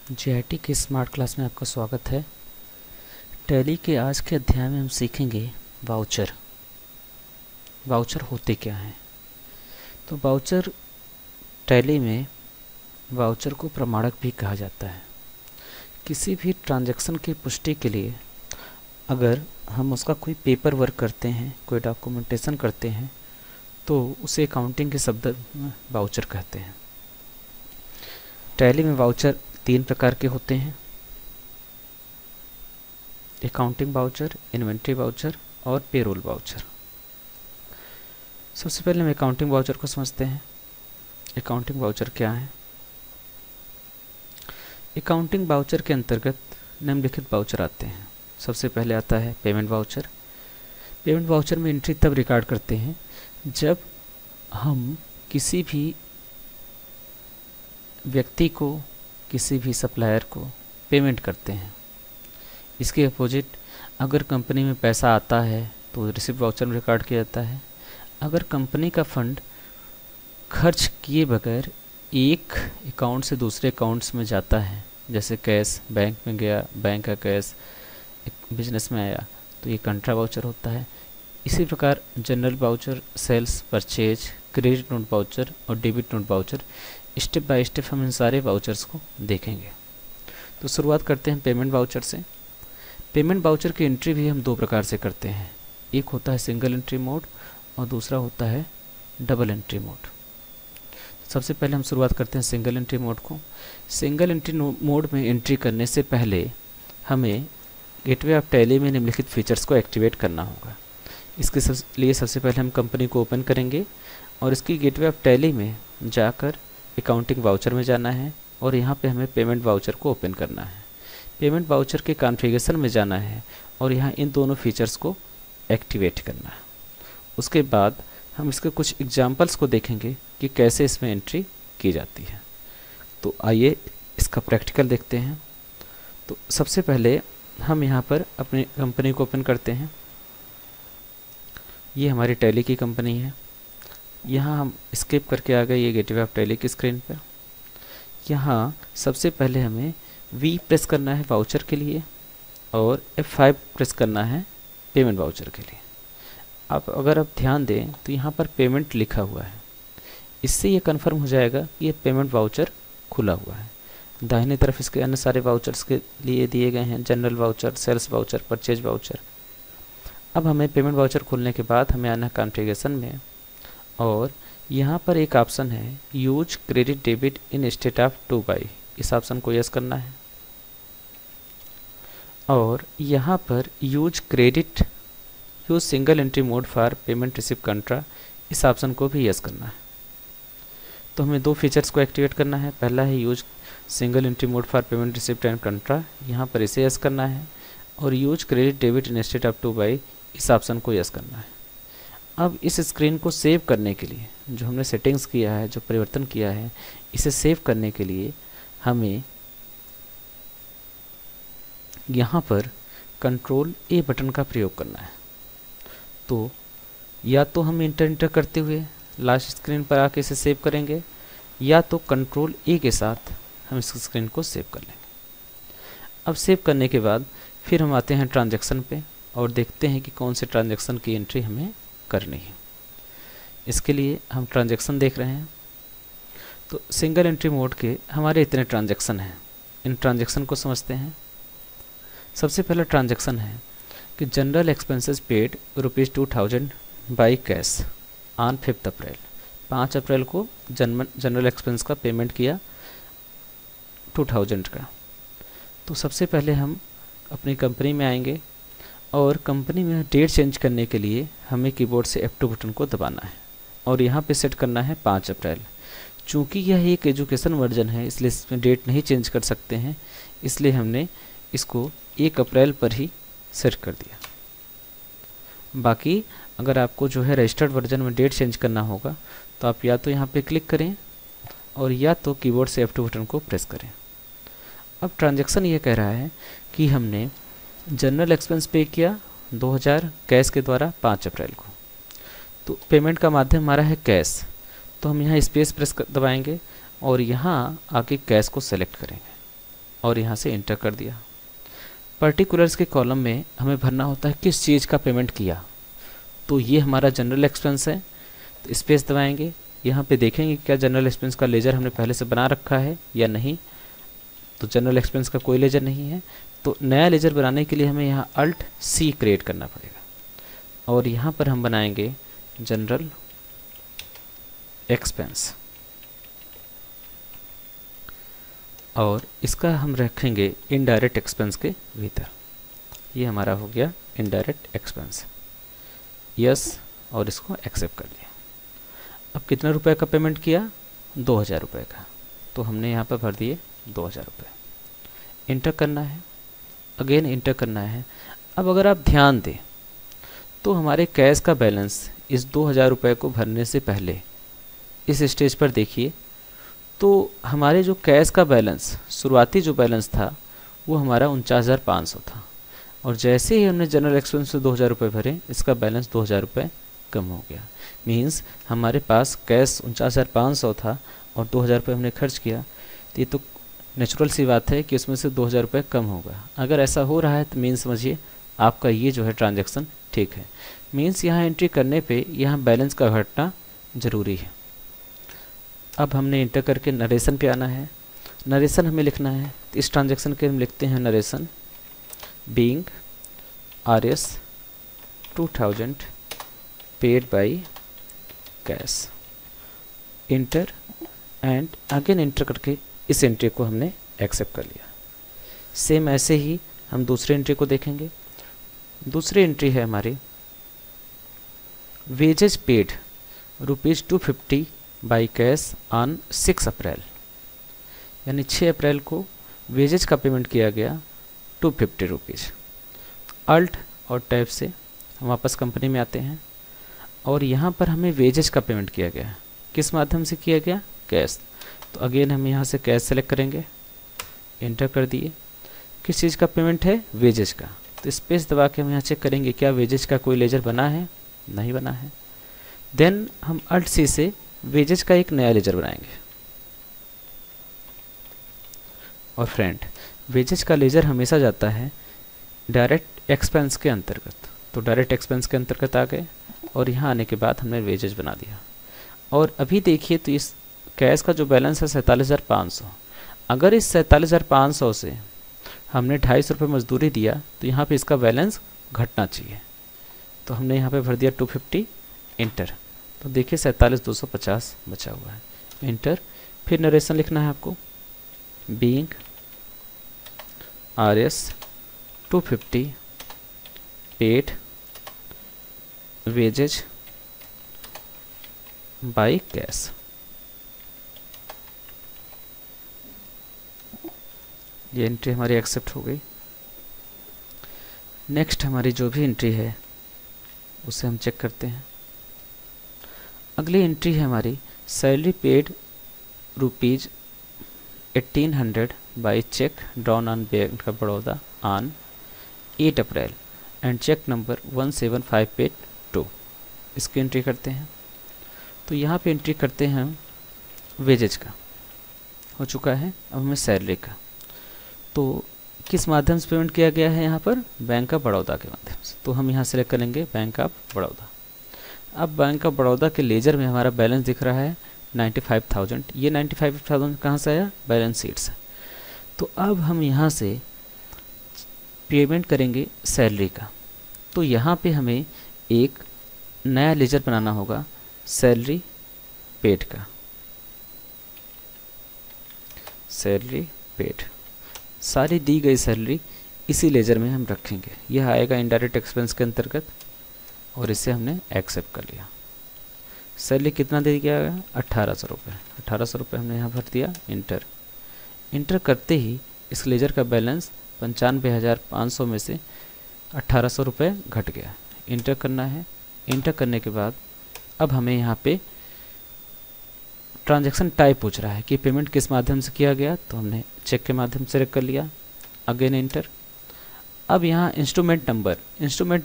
GIT के smart class में आपका स्वागत है। टैली के आज के अध्याय में हम सीखेंगे वाउचर। वाउचर होते क्या हैं? तो वाउचर, टैली में वाउचर को प्रमाणक भी कहा जाता है। किसी भी ट्रांजैक्शन की पुष्टि के लिए अगर हम उसका कोई पेपर वर्क करते हैं, कोई डॉक्यूमेंटेशन करते हैं, तो उसे अकाउंटिंग के शब्द में वाउचर कहते हैं। टैली में वाउचर 3 प्रकार के होते हैं: अकाउंटिंग वाउचर, इन्वेंट्री वाउचर और पेरोल वाउचर। सबसे पहले हम अकाउंटिंग वाउचर को समझते हैं। अकाउंटिंग वाउचर क्या है? अकाउंटिंग वाउचर के अंतर्गत निम्नलिखित वाउचर आते हैं। सबसे पहले आता है पेमेंट वाउचर। पेमेंट वाउचर में एंट्री तब रिकॉर्ड करते हैं जब हम किसी भी व्यक्ति को, किसी भी सप्लायर को पेमेंट करते हैं। इसके अपोजिट अगर कंपनी में पैसा आता है तो रिसिप्ट वाउचर में रिकॉर्ड किया जाता है। अगर कंपनी का फंड खर्च किए बगैर एक अकाउंट से दूसरे अकाउंट्स में जाता है, जैसे कैश बैंक में गया, बैंक का कैश बिजनेस में आया, तो ये कंट्रा वाउचर होता है। इसी प्रकार general voucher, sales, purchase, credit note voucher और debit note voucher, step by step हम इन सारे वाउचर्स को देखेंगे। तो शुरुआत करते हैं पेमेंट वाउचर से। पेमेंट वाउचर की एंट्री भी हम 2 प्रकार से करते हैं। एक होता है सिंगल एंट्री मोड और दूसरा होता है डबल एंट्री मोड। सबसे पहले हम शुरुआत करते हैं सिंगल एंट्री मोड को। सिंगल एंट्री मोड में एंट्री करने से पहले हमें गेटवे ऑफ टैली में निम्नलिखित फीचर्स को एक्टिवेट करना होगा। इसके लिए सबसे पहले हम कंपनी को ओपन करेंगे और इसकी गेटवे ऑफ टैली में जाकर अकाउंटिंग वाउचर में जाना है और यहाँ पे हमें पेमेंट वाउचर को ओपन करना है। पेमेंट वाउचर के कॉन्फ़िगरेशन में जाना है और यहाँ इन दोनों फीचर्स को एक्टिवेट करना है। उसके बाद हम इसके कुछ एग्जांपल्स को देखेंगे कि कैसे इसमें एंट्री की जाती है। तो आइए इसका प्रैक्टिकल देखते हैं। तो सबसे पहले हम यहाँ पर अपनी कंपनी को ओपन करते हैं। ये हमारी टैली की कंपनी है। यहाँ हम स्किप करके आ गए ये गेटवे ऑफ टैली की स्क्रीन पर। यहाँ सबसे पहले हमें V प्रेस करना है वाउचर के लिए और F5 प्रेस करना है पेमेंट वाउचर के लिए। अब अगर आप ध्यान दें तो यहाँ पर पेमेंट लिखा हुआ है। इससे ये कंफर्म हो जाएगा कि ये पेमेंट वाउचर खुला हुआ है। दाहिने तरफ इसके अन्य सारे वाउचर्स के लिए दिए गए हैं: general voucher, sales voucher, purchase voucher. अब हमें पेमेंट वाउचर खोलने के बाद हमें आना कॉन्फ़िगरेशन में और यहाँ पर एक ऑप्शन है use credit debit instead of to by. इस ऑप्शन को यस करना है और यहाँ पर use single entry mode for payment receipt contra, इस ऑप्शन को भी यस करना है। तो हमें 2 फीचर्स को एक्टिवेट करना है। पहला है use single entry mode for payment receipt and contra, यहाँ पर इसे यस करना है और use credit debit instead of to by, इस ऑप्शन को यस करना है। अब इस स्क्रीन को सेव करने के लिए जो हमने सेटिंग्स किया है, जो परिवर्तन किया है, इसे सेव करने के लिए हमें यहाँ पर कंट्रोल A बटन का प्रयोग करना है। तो या तो हम इंटर करते हुए लास्ट स्क्रीन पर आके इसे सेव करेंगे या तो कंट्रोल A के साथ हम इस स्क्रीन को सेव कर लेंगे। अब सेव करने के बाद फिर हम आते हैं ट्रांजैक्शन पे और देखते हैं कि कौन से ट्रांजैक्शन की एंट्री हमें करनी है। इसके लिए हम ट्रांजैक्शन देख रहे हैं। तो सिंगल एंट्री मोड के हमारे इतने ट्रांजैक्शन हैं। इन ट्रांजैक्शन को समझते हैं। सबसे पहला ट्रांजैक्शन है कि general expenses paid ₹2000 by cash on 5 अप्रैल। 5 अप्रैल को जनरल एक्सपेंस का पेमेंट किया 2000 का। तो सबसे पहले हम अपनी कंपनी में आएंगे और कंपनी में डेट चेंज करने के लिए हमें कीबोर्ड से F2 बटन को दबाना है और यहाँ पे सेट करना है 5 अप्रैल। चूँकि यह एक एजुकेशन वर्जन है इसलिए इसमें डेट नहीं चेंज कर सकते हैं, इसलिए हमने इसको 1 अप्रैल पर ही सेट कर दिया। बाकी अगर आपको जो है रजिस्टर्ड वर्जन में डेट चेंज करना होगा तो आप या तो यहाँ पे क्लिक करें और या तो कीबोर्ड से F2 बटन को प्रेस करें। अब ट्रांजैक्शन ये कह रहा है कि हमने जनरल एक्सपेंस पे किया 2000 कैश के द्वारा 5 अप्रैल को। तो पेमेंट का माध्यम हमारा है कैश, तो हम यहाँ स्पेस प्रेस दबाएंगे और यहाँ आके कैश को सेलेक्ट करेंगे। और यहाँ से इंटर कर दिया। पर्टिकुलर्स के कॉलम में हमें भरना होता है किस चीज़ का पेमेंट किया। तो ये हमारा जनरल एक्सपेंस है, तो स्पेस दबाएंगे। यहाँ पे देखेंगे क्या जनरल एक्सपेंस का लेजर हमने पहले से बना रखा है या नहीं। तो जनरल एक्सपेंस का कोई लेजर नहीं है, तो नया लेजर बनाने के लिए हमें यहाँ अल्ट सी क्रिएट करना पड़ेगा और यहाँ पर हम बनाएंगे जनरल एक्सपेंस और इसका हम रखेंगे इनडायरेक्ट एक्सपेंस के भीतर। ये हमारा हो गया इनडायरेक्ट एक्सपेंस। यस, और इसको एक्सेप्ट कर लिया। अब कितना रुपए का पेमेंट किया? 2000 रुपये का, तो हमने यहाँ पर भर दिए 2000 रुपये। इंटर करना है, अगेन इंटर करना है। अब अगर आप ध्यान दें तो हमारे कैश का बैलेंस इस 2000 रुपये को भरने से पहले इस स्टेज पर देखिए तो हमारे जो कैश का बैलेंस, शुरुआती जो बैलेंस था वो हमारा 49,500 था, और जैसे ही हमने जनरल एक्सपेंस से 2000 रुपये भरे इसका बैलेंस 2000 रुपये कम हो गया। मीन्स हमारे पास कैश 49,500 था और 2000 रुपये हमने खर्च किया, तो ये तो नेचुरल सी बात है कि उसमें से 2000 रुपये कम होगा। अगर ऐसा हो रहा है तो मीन्स समझिए आपका ये जो है ट्रांजैक्शन ठीक है। मीन्स यहाँ एंट्री करने पे यहाँ बैलेंस का घटना ज़रूरी है। अब हमने इंटर करके नरेशन पे आना है। नरेशन हमें लिखना है, तो इस ट्रांजैक्शन के हम लिखते हैं narration being RS 2000 paid by cash. Inter and again inter करके इस एंट्री को हमने एक्सेप्ट कर लिया। सेम ऐसे ही हम दूसरे एंट्री को देखेंगे। दूसरी एंट्री है हमारी wages paid ₹250 by cash on 6 April, यानी 6 अप्रैल को वेजेज का पेमेंट किया गया 250 रुपीज़। अल्ट और टैब से हम वापस कंपनी में आते हैं और यहाँ पर हमें वेजेज का पेमेंट किया गया। किस माध्यम से किया गया? कैश। तो अगेन हम यहाँ से कैश सेलेक्ट करेंगे, इंटर कर दिए। किस चीज़ का पेमेंट है? वेजेज का। तो स्पेस दबा के हम यहाँ चेक करेंगे क्या वेजेज का कोई लेजर बना है? नहीं बना है। देन हम अल्ट सी से वेजेज का एक नया लेजर बनाएंगे। और फ्रेंड, वेजेज का लेजर हमेशा जाता है डायरेक्ट एक्सपेंस के अंतर्गत, तो डायरेक्ट एक्सपेंस के अंतर्गत आ गए और यहाँ आने के बाद हमने वेजेज बना दिया। और अभी देखिए तो इस कैश का जो बैलेंस है 47,500, अगर इस 47,500 से हमने 250 रुपये मजदूरी दिया तो यहाँ पे इसका बैलेंस घटना चाहिए। तो हमने यहाँ पे भर दिया 250, इंटर। तो देखिए 47,250 बचा हुआ है, इंटर। फिर नरेशन लिखना है आपको being RS 250 paid wages by cash. ये एंट्री हमारी एक्सेप्ट हो गई। नेक्स्ट हमारी जो भी एंट्री है उसे हम चेक करते हैं। अगली एंट्री है हमारी salary paid ₹1800 by cheque drawn on Bank of Baroda on 8 April and cheque number 17582। इसकी एंट्री करते हैं। तो यहाँ पे एंट्री करते हैं हम वेजेज का, हो चुका है। अब हमें सैलरी का, तो किस माध्यम से पेमेंट किया गया है यहाँ पर? बैंक ऑफ बड़ौदा के माध्यम से। तो हम यहाँ सेलेक्ट करेंगे बैंक ऑफ बड़ौदा। अब बैंक ऑफ बड़ौदा के लेजर में हमारा बैलेंस दिख रहा है 95,000। ये 95,000 कहाँ से आया? बैलेंस शीट से। तो अब हम यहाँ से पेमेंट करेंगे सैलरी का। तो यहाँ पे हमें एक नया लेजर बनाना होगा सैलरी पेड का। सैलरी पेड, सारी दी गई सैलरी इसी लेजर में हम रखेंगे। यह आएगा इनडायरेक्ट एक्सपेंस के अंतर्गत और इसे हमने एक्सेप्ट कर लिया। सैलरी कितना दे दिया गया? 1800 रुपये। 1800 रुपये हमने यहाँ भर दिया, इंटर। इंटर करते ही इस लेजर का बैलेंस 95,500 में से 1800 रुपये घट गया। इंटर करना है। इंटर करने के बाद अब हमें यहाँ पे ट्रांजैक्शन टाइप पूछ रहा है कि पेमेंट किस माध्यम से किया गया, तो हमने चेक के माध्यम से सेलेक्ट कर लिया, अगेन इंटर। अब यहाँ इंस्ट्रूमेंट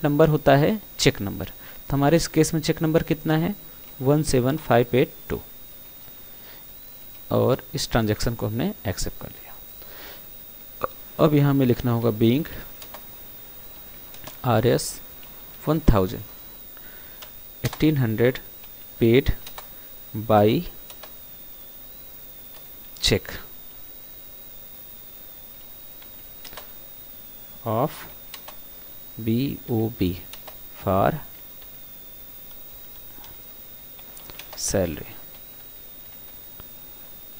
नंबर होता है चेक नंबर। तो हमारे इस केस में चेक नंबर कितना है? 17582। और इस ट्रांजैक्शन को हमने एक्सेप्ट कर लिया। अब यहाँ में लिखना होगा being RS 1000 1800 paid by cheque of BOB for salary,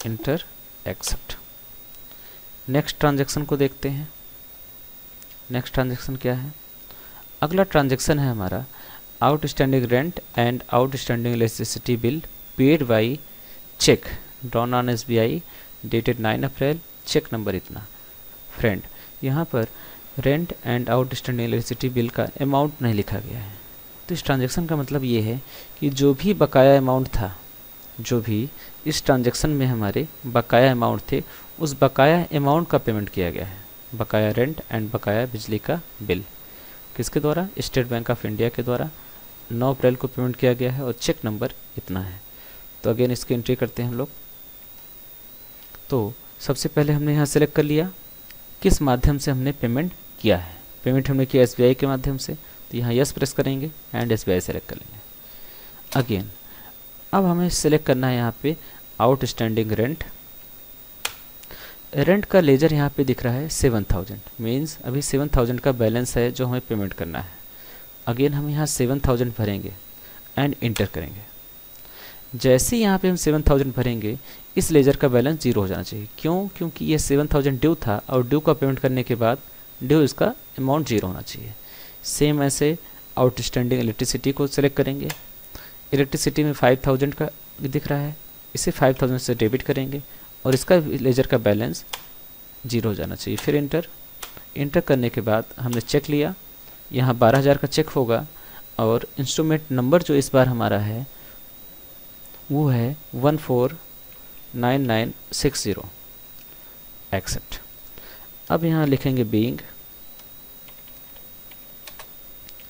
enter accept. Next transaction को देखते हैं। नेक्स्ट ट्रांजैक्शन क्या है? अगला ट्रांजैक्शन है हमारा outstanding rent and outstanding electricity bill paid by cheque drawn on SBI dated 9 April, cheque number इतना। Friend, यहाँ पर rent and outstanding electricity bill का अमाउंट नहीं लिखा गया है। तो इस ट्रांजैक्शन का मतलब ये है कि जो भी बकाया अमाउंट था, जो भी इस ट्रांजैक्शन में हमारे बकाया अमाउंट थे, उस बकाया अमाउंट का पेमेंट किया गया है। बकाया रेंट एंड बकाया बिजली का बिल किसके द्वारा? स्टेट बैंक ऑफ इंडिया के द्वारा 9 अप्रैल को पेमेंट किया गया है और चेक नंबर इतना है। तो अगेन इसकी एंट्री करते हैं हम लोग। तो सबसे पहले हमने यहाँ सेलेक्ट कर लिया किस माध्यम से हमने पेमेंट किया है। पेमेंट हमने किया SBI के माध्यम से, तो यहाँ यस प्रेस करेंगे एंड SBI सेलेक्ट कर लेंगे। अगेन अब हमें सेलेक्ट करना है यहाँ पे आउटस्टैंडिंग रेंट। रेंट का लेजर यहाँ पे दिख रहा है 7000, मीन्स अभी 7000 का बैलेंस है जो हमें पेमेंट करना है। अगेन हम यहाँ 7000 भरेंगे एंड इंटर करेंगे। जैसे ही यहाँ पे हम 7000 भरेंगे, इस लेजर का बैलेंस 0 हो जाना चाहिए। क्यों? क्योंकि ये 7000 ड्यू था और ड्यू का पेमेंट करने के बाद ड्यू इसका अमाउंट 0 होना चाहिए। सेम ऐसे आउटस्टैंडिंग इलेक्ट्रिसिटी को सिलेक्ट करेंगे। इलेक्ट्रिसिटी में 5000 का दिख रहा है, इसे 5000 से डेबिट करेंगे और इसका लेजर का बैलेंस 0 हो जाना चाहिए। फिर इंटर करने के बाद हमने चेक लिया, यहाँ 12000 का चेक होगा और इंस्ट्रूमेंट नंबर जो इस बार हमारा है वो है 149960, एक्सेप्ट। अब यहाँ लिखेंगे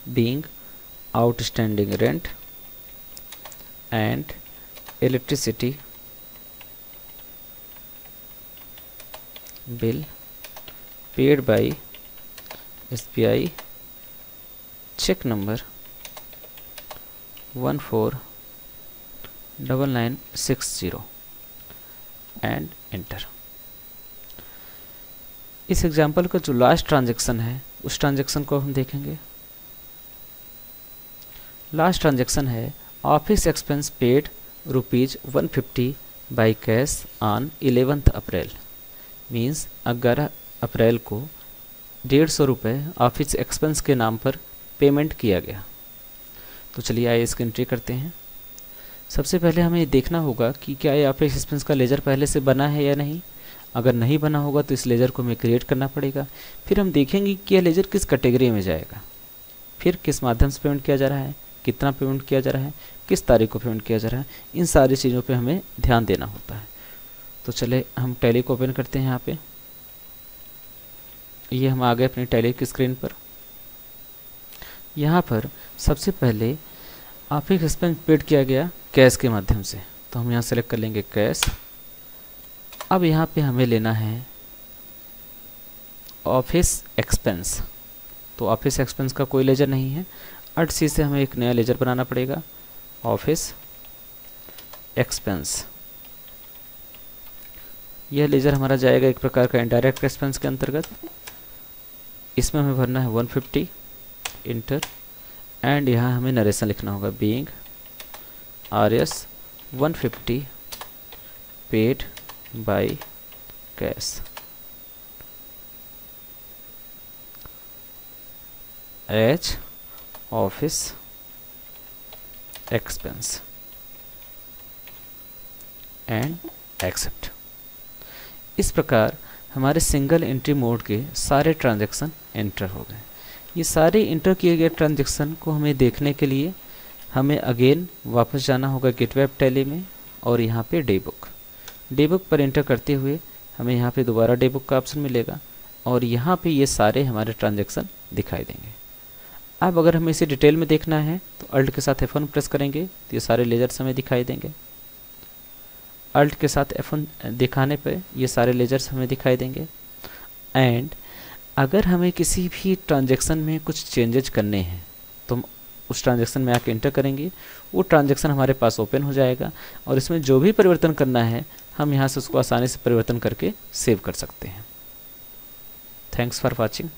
being outstanding rent and electricity bill paid by SBI, cheque number 149960 and enter. इस एग्जाम्पल का जो लास्ट ट्रांजैक्शन है उस ट्रांजैक्शन को हम देखेंगे। लास्ट ट्रांजैक्शन है office expense paid ₹150 by cash on 11 April, means 11 अप्रैल को 150 रुपये ऑफिस एक्सपेंस के नाम पर पेमेंट किया गया। तो चलिए आइए इसकी एंट्री करते हैं। सबसे पहले हमें ये देखना होगा कि क्या ये ऑफिस एक्सपेंस का लेजर पहले से बना है या नहीं। अगर नहीं बना होगा तो इस लेजर को हमें क्रिएट करना पड़ेगा। फिर हम देखेंगे कि यह लेजर किस कैटेगरी में जाएगा, फिर किस माध्यम से पेमेंट किया जा रहा है, कितना पेमेंट किया जा रहा है, किस तारीख को पेमेंट किया जा रहा है। इन सारी चीज़ों पे हमें ध्यान देना होता है। तो चले हम टैली को ओपन करते हैं। यहाँ पे ये हम आ गए अपनी टैली की स्क्रीन पर। यहाँ पर सबसे पहले ऑफिस एक्सपेंस पेड किया गया कैश के माध्यम से, तो हम यहाँ सेलेक्ट कर लेंगे कैश। अब यहाँ पे हमें लेना है ऑफिस एक्सपेंस। तो ऑफिस एक्सपेंस का कोई लेजर नहीं है, ALT+C से हमें एक नया लेजर बनाना पड़ेगा, ऑफिस एक्सपेंस। यह लेजर हमारा जाएगा एक प्रकार का इनडायरेक्ट एक्सपेंस के अंतर्गत। इसमें हमें भरना है 150, इंटर, एंड यहाँ हमें नरेशन लिखना होगा being RS 150 paid by cash as office expense and accept. इस प्रकार हमारे सिंगल एंट्री मोड के सारे ट्रांजैक्शन एंटर हो गए। ये सारे इंटर किए गए ट्रांजैक्शन को हमें देखने के लिए हमें अगेन वापस जाना होगा गेटवे ऑफ टैली में और यहाँ पे डे बुक पर एंटर करते हुए हमें यहाँ पे दोबारा डे बुक का ऑप्शन मिलेगा और यहाँ पे ये सारे हमारे ट्रांजैक्शन दिखाई देंगे। अब अगर हमें इसे डिटेल में देखना है तो अल्ट के साथ F1 प्रेस करेंगे तो ये सारे लेजर्स हमें दिखाई देंगे। अल्ट के साथ F1 दिखाने पे ये सारे लेजर्स हमें दिखाई देंगे। एंड अगर हमें किसी भी ट्रांजैक्शन में कुछ चेंजेज करने हैं तो हम उस ट्रांजैक्शन में आके इंटर करेंगे, वो ट्रांजैक्शन हमारे पास ओपन हो जाएगा और इसमें जो भी परिवर्तन करना है हम यहाँ से उसको आसानी से परिवर्तन करके सेव कर सकते हैं। Thanks for watching.